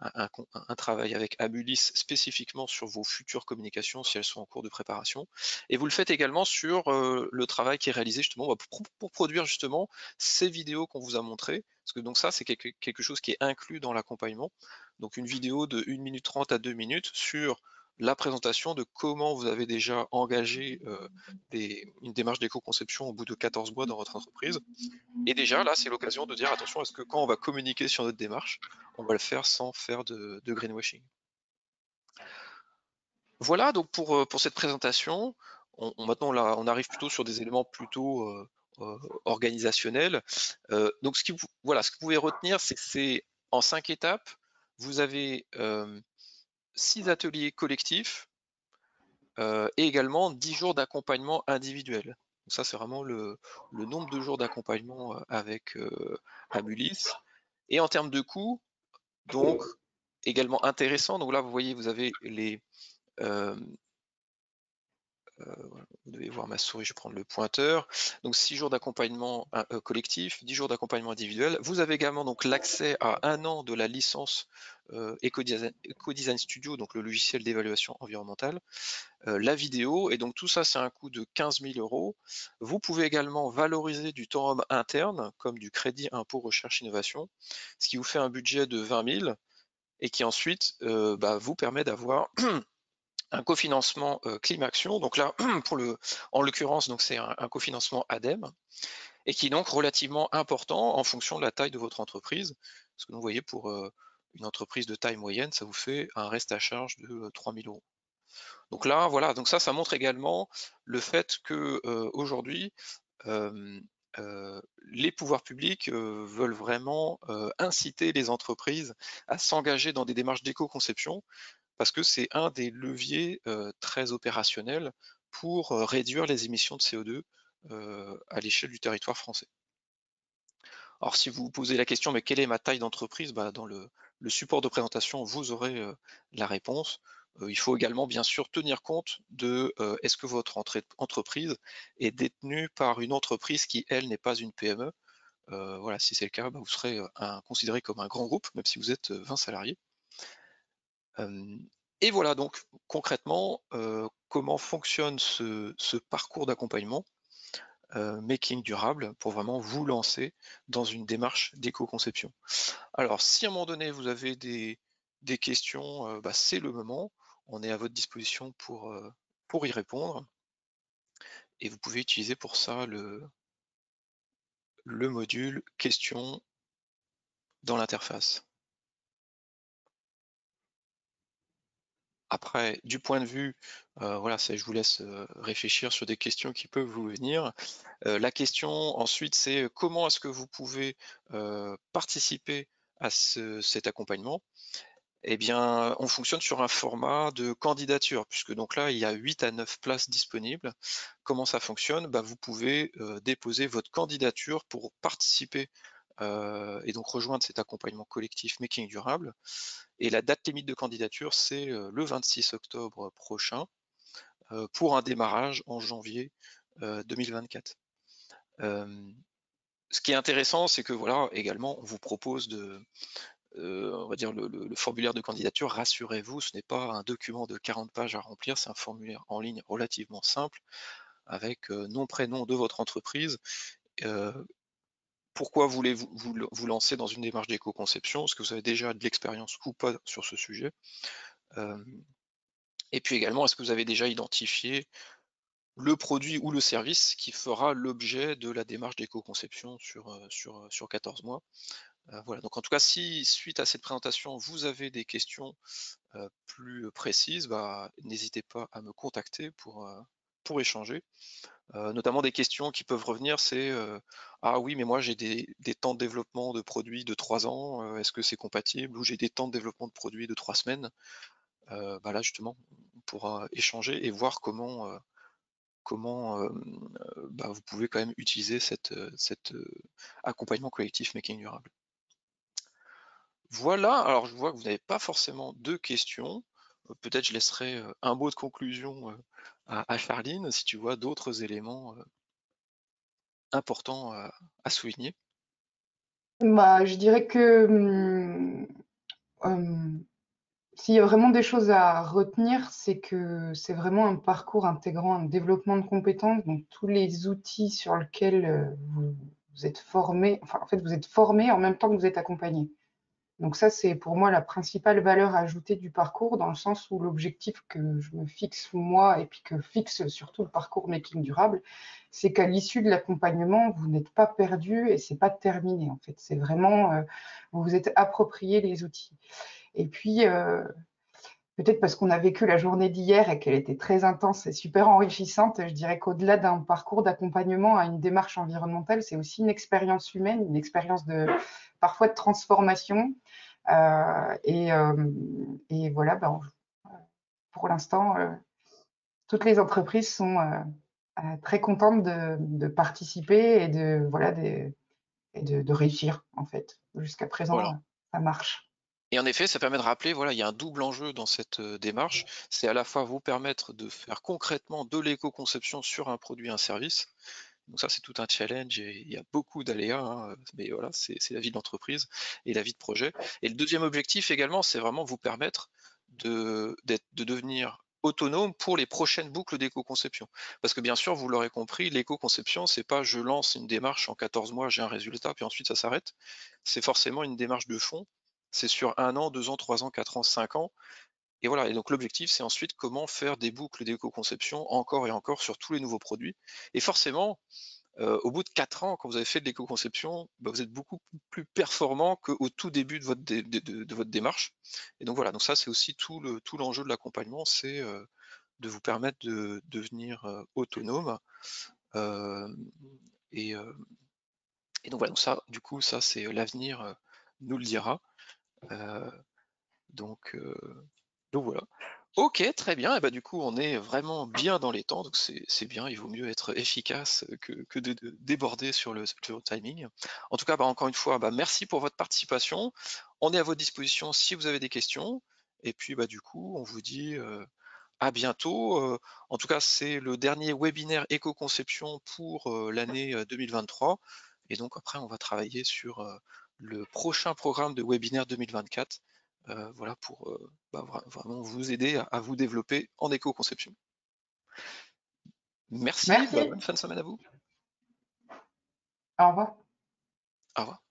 un travail avec Amulis spécifiquement sur vos futures communications si elles sont en cours de préparation. Et vous le faites également sur le travail qui est réalisé justement bah, pour produire justement ces vidéos qu'on vous a montrées. Parce que donc ça, c'est quelque chose qui est inclus dans l'accompagnement. Donc une vidéo de 1 minute 30 à 2 minutes sur la présentation de comment vous avez déjà engagé une démarche d'éco-conception au bout de 14 mois dans votre entreprise. Et déjà, là, c'est l'occasion de dire, attention, est-ce que quand on va communiquer sur notre démarche, on va le faire sans faire de greenwashing. Voilà donc pour cette présentation. Maintenant, là, on arrive plutôt sur des éléments plutôt organisationnels. Donc, voilà, ce que vous pouvez retenir, c'est que c'est en 5 étapes. Vous avez 6 ateliers collectifs et également 10 jours d'accompagnement individuel. Donc ça, c'est vraiment le nombre de jours d'accompagnement avec Amulis. Et en termes de coûts, donc également intéressant, donc là, vous voyez, vous avez les... vous devez voir ma souris, je vais prendre le pointeur. Donc 6 jours d'accompagnement collectif, 10 jours d'accompagnement individuel. Vous avez également donc l'accès à 1 an de la licence Ecodesign Studio, donc le logiciel d'évaluation environnementale. La vidéo, et donc tout ça c'est un coût de 15 000 €. Vous pouvez également valoriser du temps homme interne, comme du crédit impôt recherche innovation, ce qui vous fait un budget de 20 000 et qui ensuite bah, vous permet d'avoir un cofinancement Climaction. Donc là, en l'occurrence, donc c'est un cofinancement ADEME, et qui est donc relativement important en fonction de la taille de votre entreprise. Parce que vous voyez, pour une entreprise de taille moyenne, ça vous fait un reste à charge de 3 000 €. Donc là, voilà, donc ça montre également le fait que aujourd'hui, les pouvoirs publics veulent vraiment inciter les entreprises à s'engager dans des démarches d'éco-conception, parce que c'est un des leviers très opérationnels pour réduire les émissions de CO2 à l'échelle du territoire français. Alors si vous vous posez la question, mais quelle est ma taille d'entreprise, bah, dans le support de présentation, vous aurez la réponse. Il faut également bien sûr tenir compte de est-ce que votre entreprise est détenue par une entreprise qui, elle, n'est pas une PME. Voilà, si c'est le cas, bah, vous serez considéré comme un grand groupe, même si vous êtes 20 salariés. Et voilà donc concrètement comment fonctionne ce parcours d'accompagnement Making Durable pour vraiment vous lancer dans une démarche d'éco-conception. Alors, si à un moment donné vous avez des questions, bah, c'est le moment. On est à votre disposition pour y répondre. Et vous pouvez utiliser pour ça le module questions dans l'interface. Après, du point de vue, voilà, je vous laisse réfléchir sur des questions qui peuvent vous venir. La question ensuite, c'est comment est-ce que vous pouvez participer à cet accompagnement, eh bien, on fonctionne sur un format de candidature, puisque donc là, il y a 8 à 9 places disponibles. Comment ça fonctionne? Bah, vous pouvez, déposer votre candidature pour participer, et donc rejoindre cet accompagnement collectif Making Durable, et la date limite de candidature, c'est, le 26 octobre prochain, pour un démarrage en janvier, 2024. Ce qui est intéressant, c'est que voilà, également, on vous propose de, on va dire le formulaire de candidature, rassurez-vous, ce n'est pas un document de 40 pages à remplir, c'est un formulaire en ligne relativement simple avec, nom, prénom de votre entreprise. Heu, Pourquoi voulez-vous vous lancer dans une démarche d'éco-conception? Est-ce que vous avez déjà de l'expérience ou pas sur ce sujet? Hem Et puis également, est-ce que vous avez déjà identifié le produit ou le service qui fera l'objet de la démarche d'éco-conception sur 14 mois? Voilà, donc en tout cas, si suite à cette présentation, vous avez des questions, plus précises, bah, n'hésitez pas à me contacter pour échanger. Notamment des questions qui peuvent revenir, c'est, «Ah oui, mais moi j'ai des temps de développement de produits de 3 ans, est-ce que c'est compatible?» ou «J'ai des temps de développement de produits de 3 semaines». Bah, là justement, on pourra échanger et voir comment, bah, vous pouvez quand même utiliser cet accompagnement collectif Making Durable. Voilà, alors je vois que vous n'avez pas forcément de questions. Peut-être je laisserai, un mot de conclusion, à Charline, si tu vois d'autres éléments, importants à souligner. Bah, je dirais que s'il y a vraiment des choses à retenir, c'est que c'est vraiment un parcours intégrant un développement de compétences, donc tous les outils sur lesquels vous êtes formé, enfin en fait vous êtes formé en même temps que vous êtes accompagné. Donc ça, c'est pour moi la principale valeur ajoutée du parcours, dans le sens où l'objectif que je me fixe moi et puis que fixe surtout le parcours Making Durable, c'est qu'à l'issue de l'accompagnement, vous n'êtes pas perdu et c'est pas terminé en fait. C'est vraiment, vous vous êtes approprié les outils. Et puis, peut-être parce qu'on a vécu la journée d'hier et qu'elle était très intense et super enrichissante, je dirais qu'au-delà d'un parcours d'accompagnement à une démarche environnementale, c'est aussi une expérience humaine, une expérience de parfois de transformation. Et voilà, ben, pour l'instant, toutes les entreprises sont très contentes de participer et de, voilà, de réussir, en fait. Jusqu'à présent, Voilà. ça marche. Et en effet, ça permet de rappeler, voilà, il y a un double enjeu dans cette, démarche. C'est à la fois vous permettre de faire concrètement de l'éco-conception sur un produit, un service. Donc ça, c'est tout un challenge et il y a beaucoup d'aléas, hein, mais voilà, c'est la vie de l'entreprise et la vie de projet. Et le deuxième objectif également, c'est vraiment vous permettre de devenir autonome pour les prochaines boucles d'éco-conception. Parce que bien sûr, vous l'aurez compris, l'éco-conception, c'est pas je lance une démarche en 14 mois, j'ai un résultat, puis ensuite ça s'arrête. C'est forcément une démarche de fond. C'est sur 1 an, 2 ans, 3 ans, 4 ans, 5 ans. Et voilà, et donc l'objectif, c'est ensuite comment faire des boucles d'éco-conception encore et encore sur tous les nouveaux produits. Et forcément, au bout de 4 ans, quand vous avez fait de l'éco-conception, bah, vous êtes beaucoup plus performant qu'au tout début de votre de votre démarche. Et donc voilà, donc ça, c'est aussi tout l'enjeu de l'accompagnement, c'est, de vous permettre de devenir, autonome. Hem et heu et donc voilà, donc ça, du coup, ça, c'est, l'avenir, nous le dira. Heu, donc heu, donc voilà. OK, très bien. Et bah, du coup, on est vraiment bien dans les temps, donc c'est bien. Il vaut mieux être efficace que de déborder sur le timing. En tout cas, bah, encore une fois, bah, merci pour votre participation. On est à votre disposition si vous avez des questions. Et puis, bah, du coup, on vous dit, à bientôt. En tout cas, c'est le dernier webinaire éco-conception pour, l'année, 2023. Et donc après, on va travailler sur, le prochain programme de webinaire 2024, voilà pour, bah, vraiment vous aider à vous développer en éco-conception. Merci, bah, Merci. bonne fin de semaine à vous. Au revoir. Au revoir.